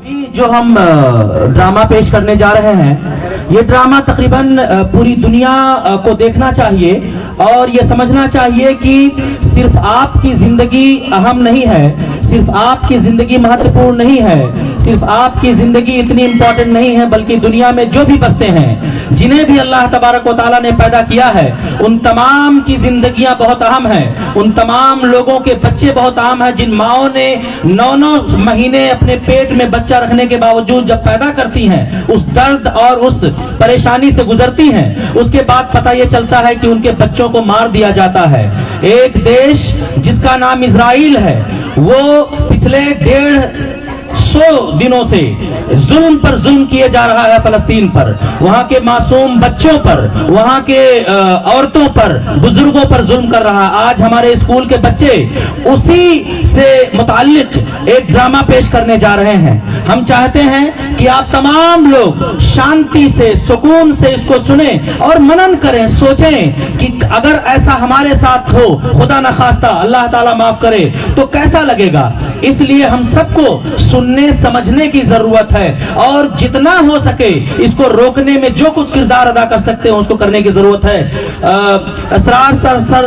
जो हम ड्रामा पेश करने जा रहे हैं, ये ड्रामा तकरीबन पूरी दुनिया को देखना चाहिए और ये समझना चाहिए कि सिर्फ आपकी जिंदगी अहम नहीं है, सिर्फ आपकी जिंदगी महत्वपूर्ण नहीं है, सिर्फ आपकी जिंदगी इतनी इंपॉर्टेंट नहीं है, बल्कि दुनिया में जो भी बसते हैं, जिन्हें भी अल्लाह तबारक व तआला ने पैदा किया है, उन तमाम की जिंदगियां बहुत अहम हैं। उन तमाम लोगों के बच्चे बहुत अहम हैं। जिन माओं ने 9-9 महीने अपने पेट में बच्चा रखने के बावजूद जब पैदा करती हैं, उस दर्द और उस परेशानी से गुजरती हैं, उसके बाद पता ये चलता है कि उनके बच्चों को मार दिया जाता है। एक देश जिसका नाम इजराइल है, वो पिछले 150 दिनों से जुल्म पर जुल्म किए जा रहा है फलस्तीन पर, वहां के मासूम बच्चों पर, वहां के औरतों पर, बुजुर्गों पर जुल्म कर रहा है। आज हमारे स्कूल के बच्चे उसी से मुताल्लिक एक ड्रामा पेश करने जा रहे हैं। हम चाहते हैं कि आप तमाम लोग शांति से, सुकून से इसको सुने और मनन करें, सोचें कि अगर ऐसा हमारे साथ हो, खुदा न खास्ता, अल्लाह ताला माफ करे, तो कैसा लगेगा। इसलिए हम सबको सुनने समझने की जरूरत है और जितना हो सके इसको रोकने में जो कुछ किरदार अदा कर सकते हैं उसको करने की जरूरत है। असरार सर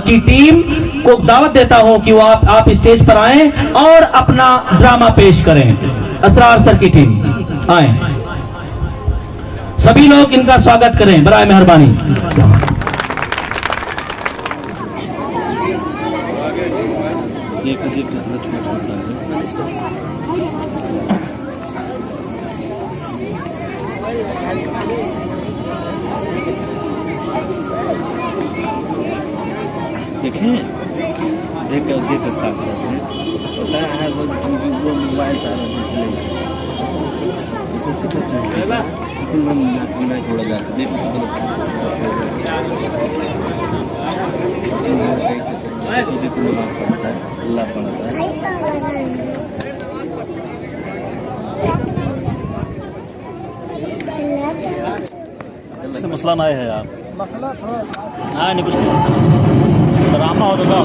की टीम को दावत देता हूं कि वो आप स्टेज पर आएं और अपना ड्रामा पेश करें। असरार सर की टीम आए, सभी लोग इनका स्वागत करें बराए मेहरबानी। देखें देख कर उसके पता है वो मोबाइल थोड़ा जाता देख अल्लाह पढ़ता है। इससे मसला ना है यार, मसला थोड़ा नहीं कुछ ड्रामा हो रहा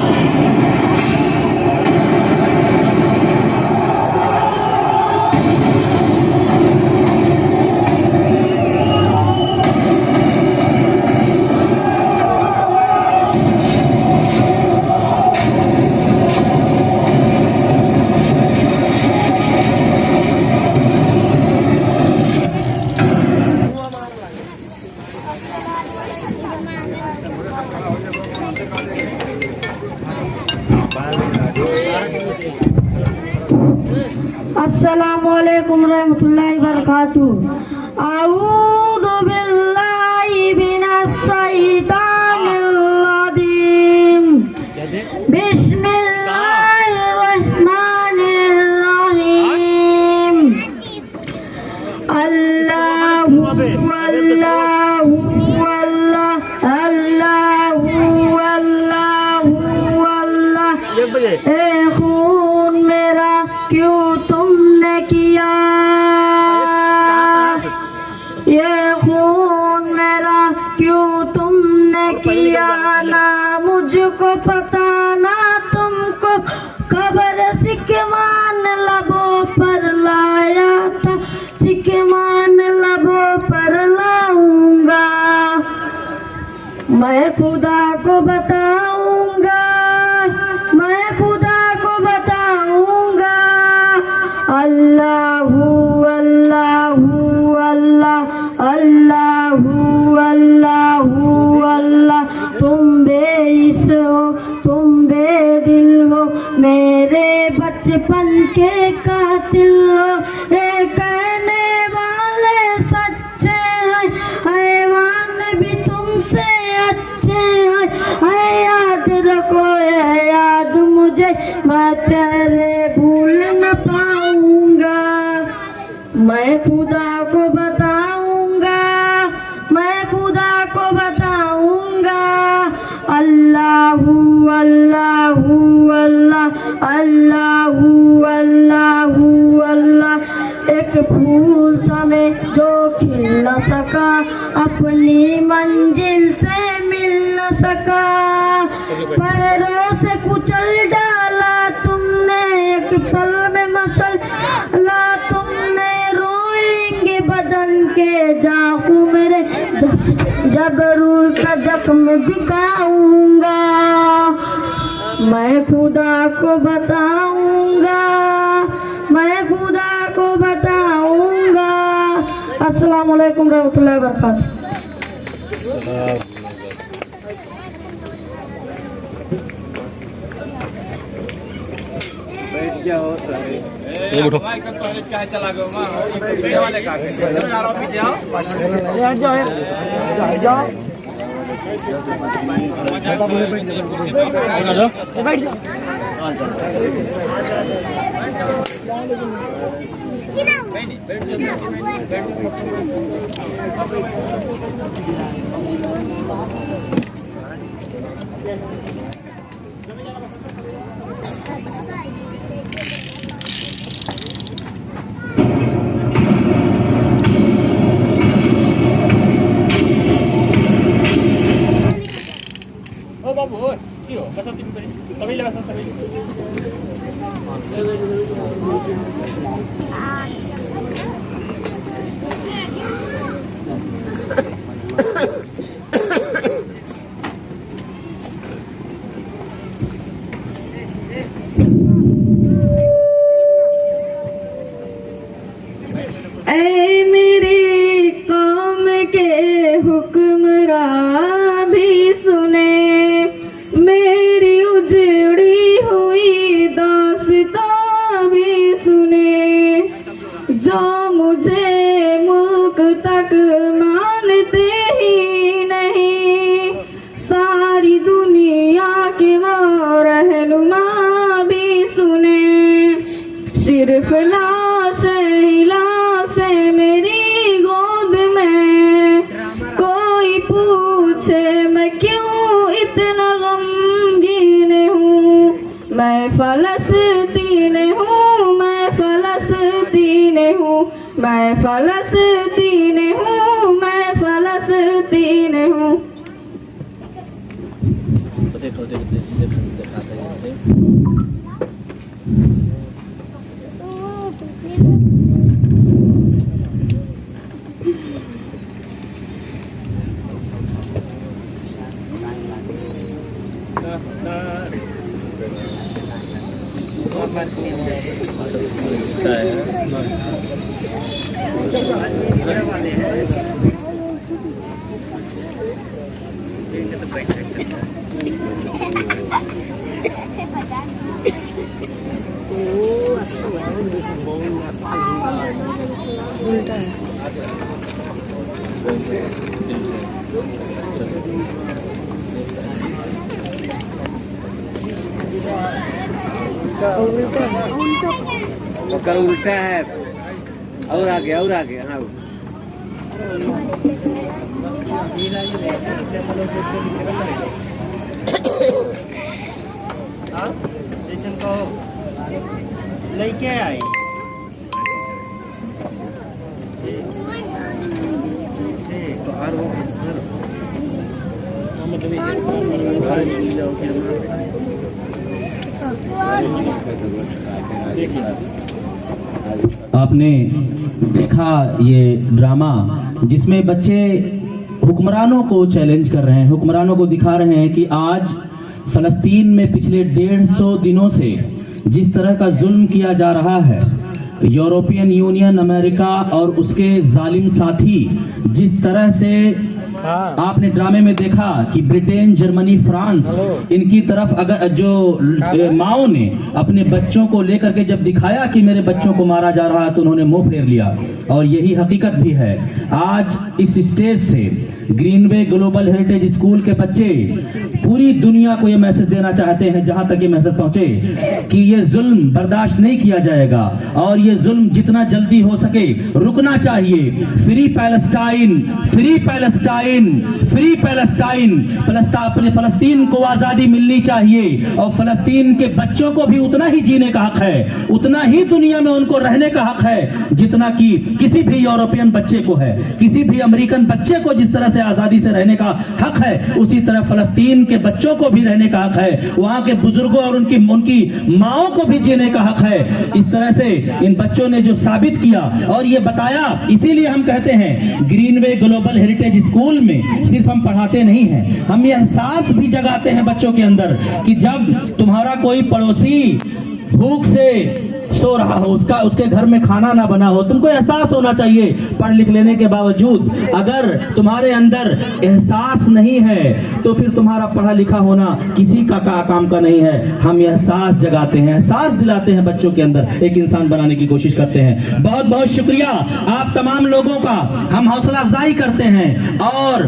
अस्सलामुअलैकुम रहमतुल्लाहि बरकातुहू। आऊज़ु बिल्लाहि मिनश शैतानिर रजीम। बिस्मिल्लाहिर रहमानिर रहीम। अल्लाहु अल्लाहु अल्लाह अल्लाहु अल्लाहु अल्लाह। ए खून मेरा क्यों तुमने किया, ये खून मेरा क्यों तुमने किया, ना मुझको पता ना तुमको खबर, सिकमान लबों पर लाया था, सिकमान लबों पर लाऊंगा, मैं खुदा को बताऊंगा, मैं खुदा को बताऊंगा। अल्लाहू अल्लाहू अल्लाह अल्लाहू अल्लाहू अल्लाह। तुम बेइस हो, तुम बेदिल हो, मेरे बचपन के कातिल हो। ये कहने वाले सच्चे हैं, हैवान भी तुमसे अच्छे हैं। याद रखो, याद मुझे, मैं चेहरे भूल न पाऊंगा, मैं खुदा को बताऊंगा, मैं खुदा को बताऊंगा। अल्लाहू अल्लाहू अल्लाह अल्लाहू अल्लाहू अल्लाह। एक फूल था मैं जो खिल न सका, अपनी मंजिल से मिल न सका, पैरों से कुचल डाला तुमने, एक पल में मसल ला तुम जबरूर का जख्म दिखाऊंगा, मैं खुदा को बताऊंगा, मैं खुदा को बताऊंगा। अस्सलाम वालेकुम रहमतुल्लाहि व बरकातहू। ऐ मेरी कौम के हुक्मरां भी सुने, मेरी उजड़ी हुई दास्तां भी सुने। जो मुझे मुल्क तक मानते ही नहीं, सारी दुनिया के वो रहनुमा भी सुने। सिर्फ लाश से मेरी गोद में कोई पूछे मैं क्यों इतना गमगीन हूँ। मैं फलस्तीन हूँ, मैं फलस्तीन हूँ, मैं फलस्तीन हूँ, मैं फलस्तीन हूँ। देखो दिखाते हैं। कर उल्टा है और आगे हाँ जैसन को लेके आई तो हर वो आपने देखा ये ड्रामा जिसमें बच्चे हुक्मरानों को चैलेंज कर रहे हैं, हुक्मरानों को दिखा रहे हैं कि आज फलस्तीन में पिछले 150 दिनों से जिस तरह का जुल्म किया जा रहा है, यूरोपियन यूनियन, अमेरिका और उसके जालिम साथी जिस तरह से आपने ड्रामे में देखा कि ब्रिटेन, जर्मनी, फ्रांस इनकी तरफ अगर जो माओ ने अपने बच्चों को लेकर के जब दिखाया कि मेरे बच्चों को मारा जा रहा है तो उन्होंने मुंह फेर लिया। और यही हकीकत भी है। आज इस स्टेज से ग्रीनवे ग्लोबल हेरिटेज स्कूल के बच्चे पूरी दुनिया को ये मैसेज देना चाहते हैं, जहां तक ये मैसेज पहुंचे, कि ये जुल्म बर्दाश्त नहीं किया जाएगा और ये जुल्म जितना जल्दी हो सके रुकना चाहिए। Free Palestine, free Palestine, free Palestine. फलस्तीन को आजादी मिलनी चाहिए और फलस्तीन के बच्चों को भी उतना ही जीने का हक है, उतना ही दुनिया में उनको रहने का हक है जितना कि किसी भी यूरोपियन बच्चे को है, किसी भी अमेरिकन बच्चे को जिस तरह से से आज़ादी से रहने का हक है, उसी तरह फलस्तीन के बच्चों को भी रहने का हक है, वहाँ के बुजुर्गों और उनकी माओं को भी जीने का हक है। इस तरह से इन बच्चों ने जो साबित किया और ये बताया, इसीलिए हम कहते हैं ग्रीनवे ग्लोबल हेरिटेज स्कूल में सिर्फ हम पढ़ाते नहीं हैं, हम ये एहसास भी जगाते हैं बच्चों के अंदर कि जब तुम्हारा कोई पड़ोसी भूख से सो रहा हो, उसके घर में खाना ना बना हो, तुमको एहसास होना चाहिए। पढ़ लिख लेने के बावजूद अगर तुम्हारे अंदर एहसास नहीं है तो फिर तुम्हारा पढ़ा लिखा होना किसी का काम का नहीं है। हम ये एहसास जगाते हैं, एहसास दिलाते हैं बच्चों के अंदर, एक इंसान बनाने की कोशिश करते हैं। बहुत बहुत शुक्रिया आप तमाम लोगों का, हम हौसला अफजाई करते हैं और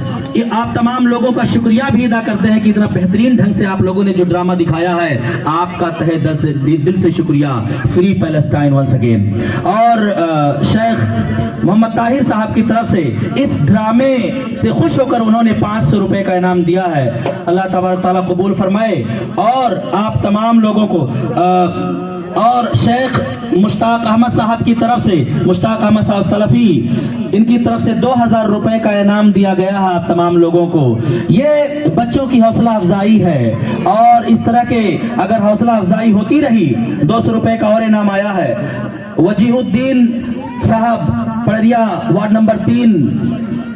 आप तमाम लोगों का शुक्रिया भी अदा करते हैं कि इतना बेहतरीन ढंग से आप लोगों ने जो ड्रामा दिखाया है, आपका तहे दिल से शुक्रिया। Free Palestine once again. और शेख मोहम्मद ताहिर साहब की तरफ से इस ड्रामे से खुश होकर उन्होंने 500 रुपए का इनाम दिया है। अल्लाह तबारक तआला कबूल फरमाए। और आप तमाम लोगों को और शेख मुश्ताक अहमद साहब की तरफ से, मुश्ताक अहमद साहब सलफी, इनकी तरफ से 2000 रुपए का इनाम दिया गया है आप तमाम लोगों को। ये बच्चों की हौसला अफजाई है और इस तरह के अगर हौसला अफजाई होती रही, 200 रुपए का और इनाम आया है। वजीहुद्दीन साहब पड़रिया वार्ड नंबर 3,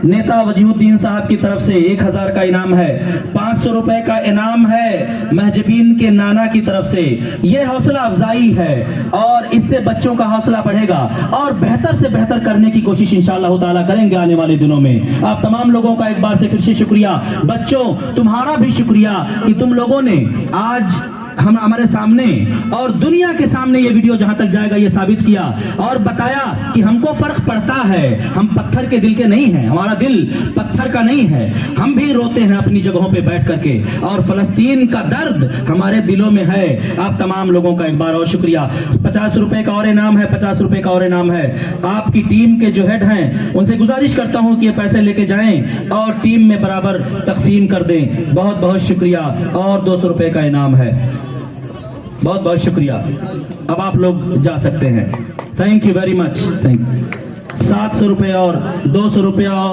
नेता वजीहुद्दीन साहब की तरफ से 1000 का इनाम है। 500 रुपए का इनाम है महजबीन के नाना की तरफ से। ये हौसला अफजाई है और इससे बच्चों का हौसला बढ़ेगा और बेहतर से बेहतर करने की कोशिश इंशाअल्लाह ताला करेंगे आने वाले दिनों में। आप तमाम लोगों का एक बार से फिर से शुक्रिया। बच्चों, तुम्हारा भी शुक्रिया कि तुम लोगों ने आज हमारे सामने और दुनिया के सामने ये वीडियो जहां तक जाएगा ये साबित किया और बताया कि हमको फर्क पड़ता है। हम पत्थर के दिल के नहीं हैं, हमारा दिल पत्थर का नहीं है। हम भी रोते हैं अपनी जगहों पे बैठ करके और फलस्तीन का दर्द हमारे दिलों में है। आप तमाम लोगों का एक बार और शुक्रिया। 50 रुपए का और इनाम है, 50 रुपए का और इनाम है। आपकी टीम के जो हेड हैं उनसे गुजारिश करता हूं कि ये पैसे लेके जाएं और टीम में बराबर तकसीम कर दें। बहुत बहुत शुक्रिया। और 200 रुपए का इनाम है। बहुत बहुत शुक्रिया। अब आप लोग जा सकते हैं। Thank you very much. Thank you. 700 रुपये और 200 रुपया और